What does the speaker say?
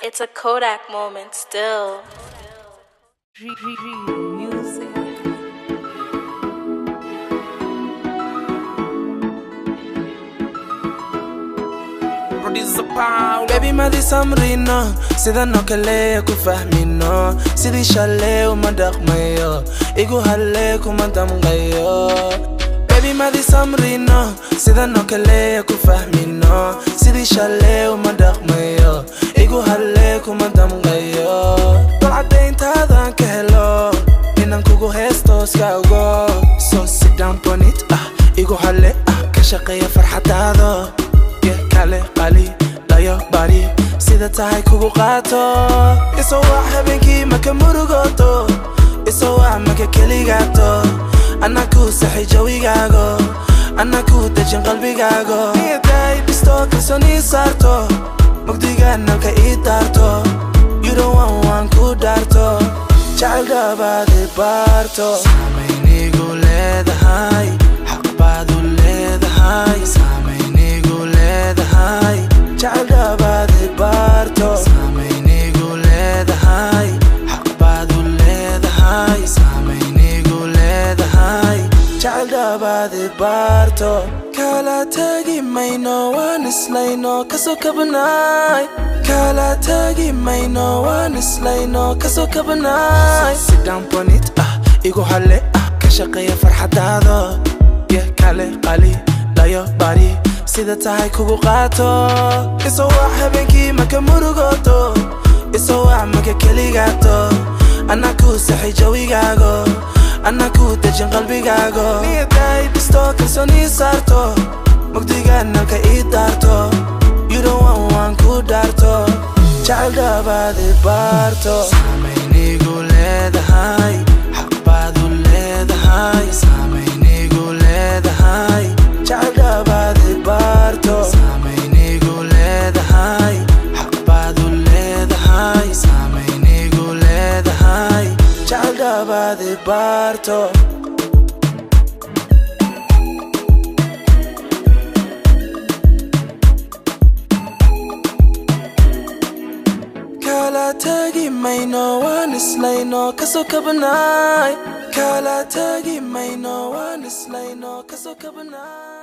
It's a Kodak moment still. Music. Baby madi samrino sida no kale ku fahmino sidi shale uma dhaqmayo igu halle kuma damqayo Baby madi samrino sida no kale ku fahmino sidi shale uma dhaqmayo igu halle kuma damqayo Dalcadeyntadan ka helo inaan kugu heesto iskaago So sit down on it igu halle ka shaqeeya farxadaada kale qali layo bari sida tahay kugu qaato isoo wax habeenkii maka murugoto isoo wax maka keligaato ana ku saxi jawigaago ana ku dejin qalbigaago niyaday bisto kalsooni saarto mugdigaana ka ii daarto you don't want ku daarto jacayl dhabaade baarto saameynigu leedahay xaq baad u leedahay jacayl dhabaade baarto saameynigu leedahay xaq baad u leedahay saameynigu leedahay jacayl dhabaade baarto kala tagi mayno waan islayno kasoo kabanaay kala tagi mayno waan islayno kasoo kabanaay sit down on it igu halle ka shaqeeya farxadaada kale qali layo bari sida tahay kugu qaato isoo wax habeenkii maka murugoto isoo wax maka keligaato ana ku saxi jawigaago ana ku dejin qalbigaago niyaday bisto kalsooni saarto mugdigaana ka ii daarto you don't want ku daarto jacayl dhabaade baarto saameynigu leedahay xaq baad u leedahay saameynigu leedahay jacayl dhabaade baarto saameynigu leedahay xaq baad u leedahay saameynigu leedahay jacayl dhabaade baarto kala tagi mayno waan islayno kasoo kabanaay kala tagi mayno waan islayno kasoo kabanaay